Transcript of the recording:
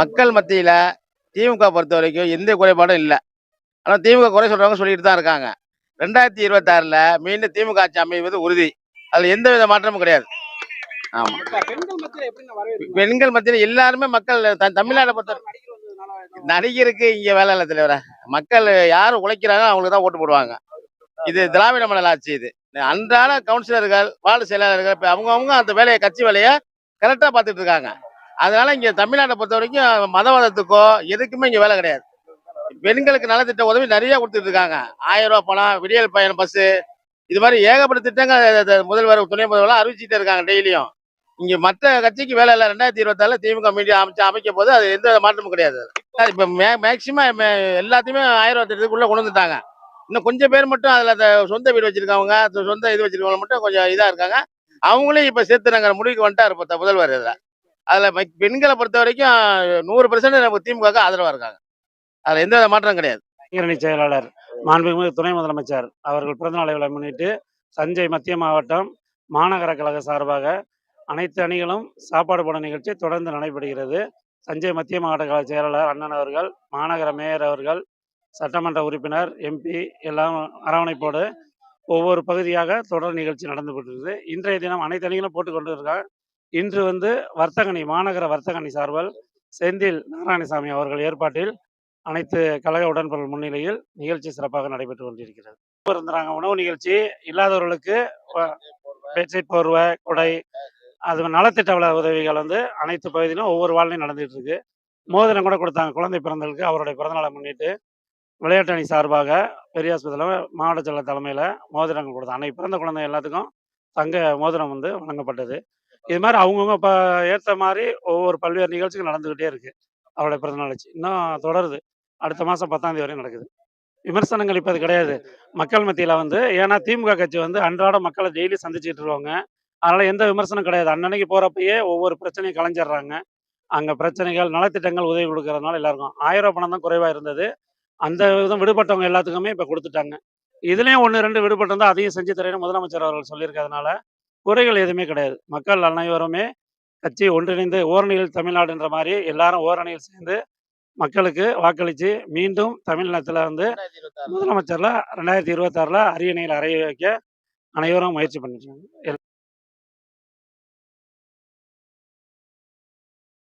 மக்கள் மத்தியில திமுக பொறுத்த வரைக்கும் எந்த குறைபாடும் இல்ல. ஆனா திமுக குறை சொல்றவங்க சொல்லிட்டு தான் இருக்காங்க. 2026ல மீண்டும் திமுக ஆட்சி அமைவது உறுதி. அதுல எந்தவித மாற்றமும் கிடையாது. ஆமா. பெண்கள் மத்தியில எப்படிங்க வரவேற்பு? பெண்கள் மத்தியில எல்லாருமே மக்கள் தமிழ்நாட பொறுத்த நடிகர் வந்ததுனால நடிகருக்கு இங்க வேலை இல்ல தலைவரே. மக்கள் யாரு உழைக்கிறாங்க அவங்களுக்கு தான் ஓட்டு போடுவாங்க. இது திராவிட மாடல் ஆட்சி இது. அன்றாட கவுன்சிலர்கள், வார்டு செயலாளர்கள் இப்ப அவங்கவங்க அந்த வேலைய கட்சி வேலைய கரெக்ட்டா பார்த்துட்டு இருக்காங்க. அதனால இங்க தமிழ்நாட்ட பொறுத்த வரைக்கும் மதவாதத்துக்கோ எதுக்குமே இங்க வேலை கிடையாது. பெண்களுக்கு நலத்திட்ட உதவி நிறைய கொடுத்துட்டு இருக்காங்க. ரூ. 1000 பணம், விடியல் பயணம் பஸ்ஸு இது மாதிரி ஏகப்பட்ட திட்டங்கள் முதல்வர், துணை முதல்வர்லாம் அறிவிச்சுட்டே இருக்காங்க டெய்லியும். இங்க மற்ற கட்சிக்கு வேலை இல்ல. 2026ல திமுக மீடியா அமைக்கும் போது அது எந்த மாற்றமும் கிடையாது. இப்ப மேக்சிமம் எல்லாத்தையுமே 1000 திட்டத்துக்குள்ள கொண்டு வந்துட்டாங்க. இன்னும் கொஞ்சம் பேர் மட்டும் அதுல சொந்த வீடு வச்சிருக்கவங்க, சொந்த இது வச்சிருக்கவங்க மட்டும் கொஞ்சம் இதா இருக்காங்க. அவங்களையும் இப்ப சேர்த்துறாங்க முடிவுக்கு வந்துட்டாரு இப்ப முதல்வர் இதுல. அதுல பெண்களை பொறுத்த வரைக்கும் 100% நம்ம திமுக ஆதரவா இருக்காங்க. அதுல எந்த மாற்றம் கிடையாது. இளைஞரணி செயலாளர் மாண்புமிகு துணை முதலமைச்சர் அவர்கள் பிறந்தநாளை விழா முன்னிட்டு தஞ்சை மத்திய மாவட்டம் மாநகர கழக சார்பாக அனைத்து அணிகளும் சாப்பாடு போட நிகழ்ச்சி தொடர்ந்து நடைபெறுகிறது. தஞ்சை மத்திய மாவட்ட கழக செயலாளர் அண்ணன் அவர்கள், மாநகர மேயர் அவர்கள், சட்டமன்ற உறுப்பினர், எம்பி எல்லாம் அரவணைப்போடு ஒவ்வொரு பகுதியாக தொடர் நிகழ்ச்சி நடந்து கொண்டிருக்குது. இன்றைய தினம் அனைத்து அணிகளும் போட்டுக்கொண்டு இருக்காங்க. இன்று வர்த்தகணி மாநகர வர்த்தகணி சார்பில் செந்தில் நாராயணசாமி அவர்கள் ஏற்பாட்டில் அனைத்து கழக உடன்பொருள் முன்னிலையில் நிகழ்ச்சி சிறப்பாக நடைபெற்று கொண்டிருக்கிறது. இருந்தாங்க உணவு நிகழ்ச்சி இல்லாதவர்களுக்கு பெட்ஷீட், போர்வை, குடை, அது நலத்திட்ட உதவிகள் அனைத்து பகுதியிலும் ஒவ்வொரு வாழ்லையும் நடந்துட்டு இருக்கு. மோதிரம் கூட கொடுத்தாங்க குழந்தை பிறந்தவர்களுக்கு. அவருடைய பிறந்தநாளை முன்னிட்டு விளையாட்டு அணி சார்பாக பெரியாஸ்பத்திரியில் மாவட்ட செயலர் தலைமையில் மோதிரங்கள் கொடுத்தாங்க. அன்னைக்கு பிறந்த குழந்தை எல்லாத்துக்கும் தங்க மோதிரம் வழங்கப்பட்டது. இது மாதிரி அவங்கவுங்க இப்போ ஏற்ற மாதிரி ஒவ்வொரு பல்வேறு நிகழ்ச்சிகள் நடந்துக்கிட்டே இருக்கு. அவருடைய பிறந்தநாள் வச்சு இன்னும் தொடருது. அடுத்த மாதம் 10ஆம் தேதி வரையும் நடக்குது. விமர்சனங்கள் இப்போ அது கிடையாது. மக்கள் மத்தியில் ஏன்னா திமுக கட்சி அன்றாட மக்களை டெய்லி சந்திச்சுட்டு இருக்காங்க. அதனால எந்த விமர்சனம் கிடையாது. அன்னன்னைக்கு போகிறப்பயே ஒவ்வொரு பிரச்சனையும் கலைஞ்சிடுறாங்க. அங்கே பிரச்சனைகள், நலத்திட்டங்கள் உதவி கொடுக்கறதுனால எல்லாருக்கும் ரூ. 1000 பணம் தான் குறைவாக இருந்தது. அந்த விதம் விடுபட்டவங்க எல்லாத்துக்குமே இப்போ கொடுத்துட்டாங்க. இதுலேயும் 1, 2 விடுபட்டிருந்தால் அதையும் செஞ்சு தரேன்னு முதலமைச்சர் அவர்கள் சொல்லியிருக்கிறதுனால குறைகள் எதுவுமே கிடையாது. மக்கள் அனைவருமே கட்சி ஒன்றிணைந்து ஓரணியில் தமிழ்நாடுன்ற மாதிரி எல்லாரும் ஓரணியில் சேர்ந்து மக்களுக்கு வாக்களித்து மீண்டும் தமிழ்நாட்டில் முதலமைச்சரில் 2026ல் அரியணையில் அறைய வைக்க அனைவரும் முயற்சி பண்ணிட்டு இருக்காங்க.